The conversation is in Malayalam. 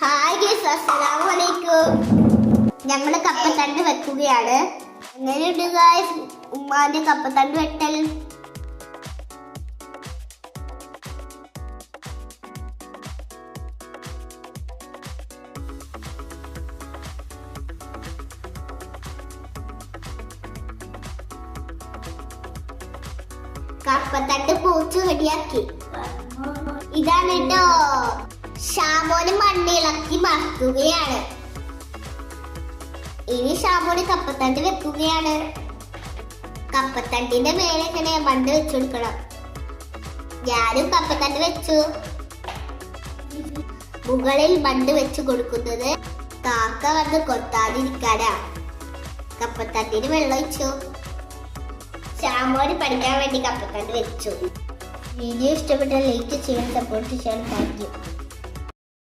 ഹായ് ഗൈസ്, അസ്സലാമു അലൈക്കും. ഞങ്ങൾ കപ്പത്തണ്ട് വെക്കുകയാണ്. എങ്ങനെയുണ്ട് ഗൈസ് ഉമ്മാന്റെ കപ്പത്തണ്ട് വെട്ടൽ? കപ്പത്തണ്ട് പൂച്ചു റെഡിയാക്കി. ഇതാണ് കേട്ടോ, ഷാമോന് മണ്ണിളക്കി മറക്കുകയാണ്. ഇനി ഷാമോന് കപ്പത്തണ്ട് വെക്കുകയാണ്. കപ്പത്തണ്ടിന്റെ മേലെ ഇങ്ങനെ മണ്ണ് വെച്ചു കൊടുക്കണം. ഞാനും കപ്പത്തണ്ട് വെച്ചു. മുകളിൽ മണ്ണ് വെച്ചു കൊടുക്കുന്നത് കാക്ക വന്ന് കൊത്താതിരിക്കാനാ. കപ്പത്തണ്ടിന് വെള്ളം ഒഴിച്ചു. ഷാമോന് പഠിക്കാൻ വേണ്ടി കപ്പത്തണ്ട് വെച്ചു. വീഡിയോ ഇഷ്ടപ്പെട്ട ലൈക്ക് ചെയ്യാൻ, സപ്പോർട്ട് ചെയ്യാൻ. Thank you.